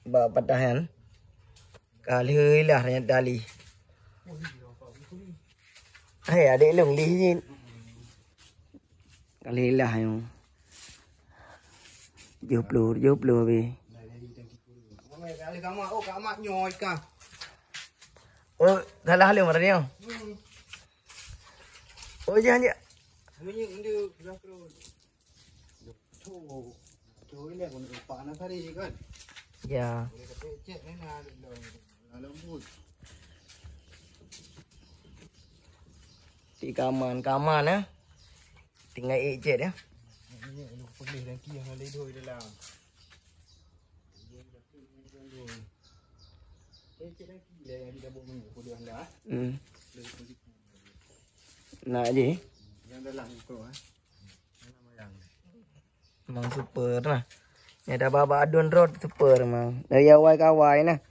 Bapak tahan. Kali lah yang tali. Hai adik long lihin. Kali lah yang. Juplu be. Kali kamu oh kamu nyoy ka. Oh, salah lu marah dia. Oh jangan dia. Ini dia sudah terus. Tuh ini pun panas hari kan. Ya. Boleh kepecek ni nak lembut. Di kaman ya. Tinggal ejek ya. Ini lu pilih lagi yang ada dua dalam. Ejek lagi lah yang kita buat ni puluhan dah. Nak je. Yang dalam tu Nama yang. Memang super lah. Ni ada baba adun road super memang. Dari awal ke awal nah.